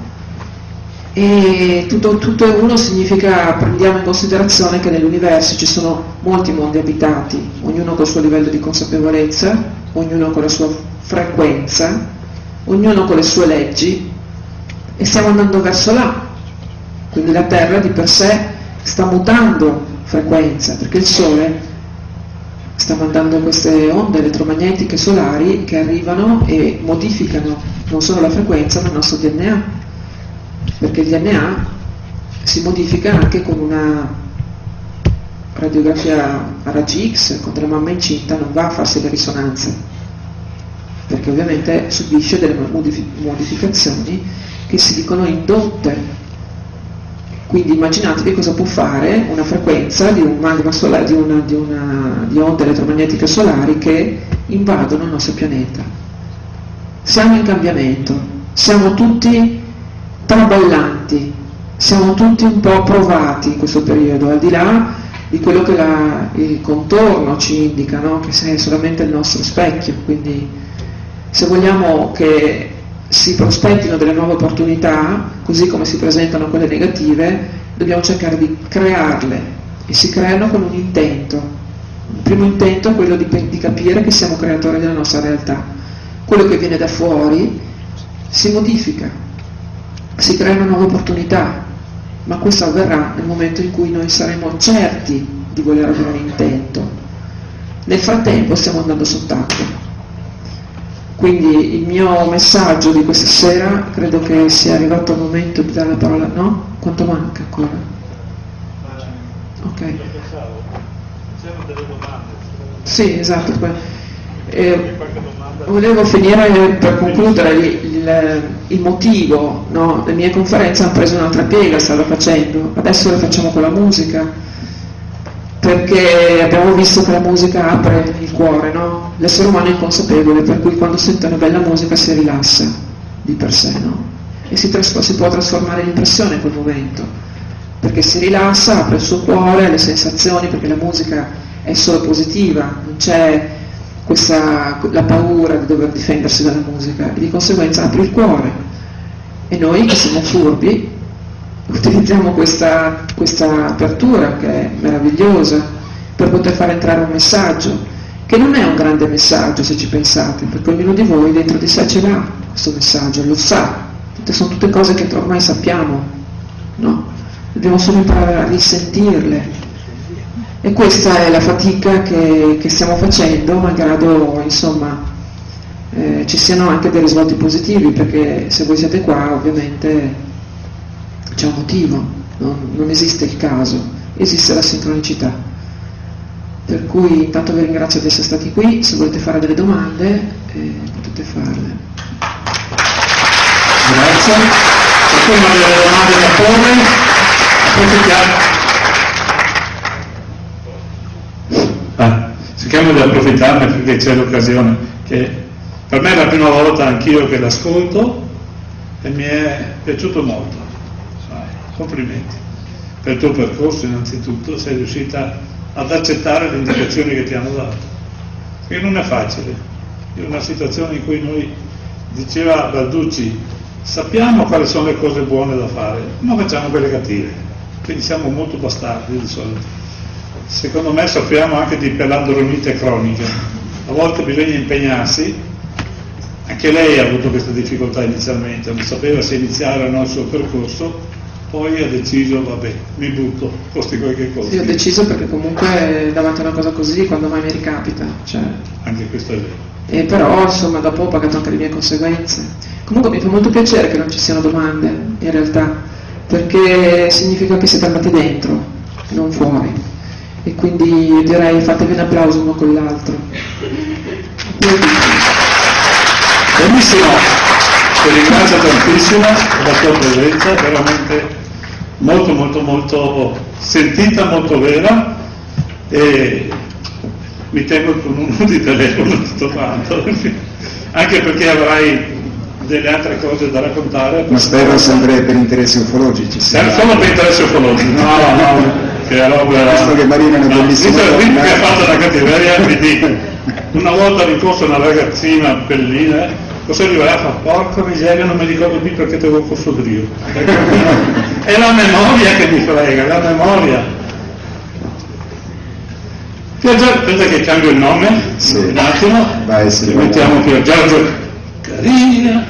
E tutto è uno significa: prendiamo in considerazione che nell'universo ci sono molti mondi abitati, ognuno col suo livello di consapevolezza, ognuno con la sua frequenza, ognuno con le sue leggi, e stiamo andando verso là. Quindi la Terra di per sé sta mutando frequenza, perché il Sole sta mandando queste onde elettromagnetiche solari che arrivano e modificano non solo la frequenza ma il nostro DNA, perché il DNA si modifica anche con una radiografia a raggi X. Quando la mamma è incinta non va a farsi le risonanze, perché ovviamente subisce delle modificazioni che si dicono indotte. Quindi immaginatevi cosa può fare una frequenza di un magma solare, di onde elettromagnetiche solari che invadono il nostro pianeta. Siamo in cambiamento, siamo tutti traballanti, siamo tutti un po' provati in questo periodo, al di là di quello che il contorno ci indica, no? Che è solamente il nostro specchio. Quindi se vogliamo che si prospettino delle nuove opportunità, così come si presentano quelle negative, dobbiamo cercare di crearle, e si creano con un intento. Il primo intento è quello di capire che siamo creatori della nostra realtà. Quello che viene da fuori si modifica, si creano nuove opportunità, ma questo avverrà nel momento in cui noi saremo certi di voler avere un intento. Nel frattempo stiamo andando sott'acqua. Quindi il mio messaggio di questa sera, credo che sia arrivato il momento di dare la parola, no? Quanto manca ancora? Ok. C'erano delle domande. Sì, esatto. Volevo finire per concludere il motivo, no? Le mie conferenze hanno preso un'altra piega, stavo facendo, adesso le facciamo con la musica, perché abbiamo visto che la musica apre il cuore, no? L'essere umano è inconsapevole, per cui quando sente una bella musica si rilassa di per sé, no? E si può trasformare l'impressione in quel momento, perché si rilassa, apre il suo cuore, le sensazioni, perché la musica è solo positiva, non c'è la paura di dover difendersi dalla musica, e di conseguenza apre il cuore. E noi che siamo furbi utilizziamo questa apertura, che è meravigliosa, per poter far entrare un messaggio, che non è un grande messaggio se ci pensate, perché ognuno di voi dentro di sé ce l'ha questo messaggio, lo sa, sono tutte cose che ormai sappiamo, no? Dobbiamo solo imparare a risentirle. E questa è la fatica che stiamo facendo, malgrado insomma ci siano anche dei risvolti positivi, perché se voi siete qua ovviamente c'è un motivo, non esiste il caso, esiste la sincronicità. Per cui intanto vi ringrazio di essere stati qui, se volete fare delle domande potete farle. Grazie. Qualcuno ha delle domande da porre? Cerchiamo di approfittarne perché c'è l'occasione, che per me è la prima volta anch'io che l'ascolto e mi è piaciuto molto. Complimenti per il tuo percorso, innanzitutto sei riuscita ad accettare le indicazioni che ti hanno dato, perché non è facile, in una situazione in cui noi, diceva Balducci, sappiamo quali sono le cose buone da fare, ma facciamo quelle cattive, quindi siamo molto bastardi di solito. Secondo me soffriamo anche di pelandronite cronica, a volte bisogna impegnarsi. Anche lei ha avuto questa difficoltà inizialmente, non sapeva se iniziare o no il suo percorso, poi ha deciso, vabbè, mi butto, costi quel che costi. Sì, ho deciso perché comunque davanti a una cosa così, quando mai mi ricapita, cioè... Anche questo è vero. E però, insomma, dopo ho pagato anche le mie conseguenze. Comunque mi fa molto piacere che non ci siano domande, in realtà, perché significa che siete andati dentro, non fuori. E quindi direi fatevi un applauso uno con l'altro. Benissimo, ti ringrazio tantissimo per la tua presenza, veramente molto molto molto sentita, molto vera, e mi tengo il tuo numero di telefono tutto quanto, anche perché avrai delle altre cose da raccontare. Ma spero sempre per interessi ufologici. Solo per interessi ufologici, no, che roba... Visto che Marina è una bellissima donna. Visto che ha donna. fatto la cattiveria, mi dico, una volta rincorso una ragazzina bellina, cosa arriva a fare? Porca miseria, non mi ricordo più perché te avevo corso Dio. È la memoria che mi frega, la memoria. Aspetta che cambio il nome, Sì. un attimo, Vai, sì, mettiamo qui a Giorgio Carina.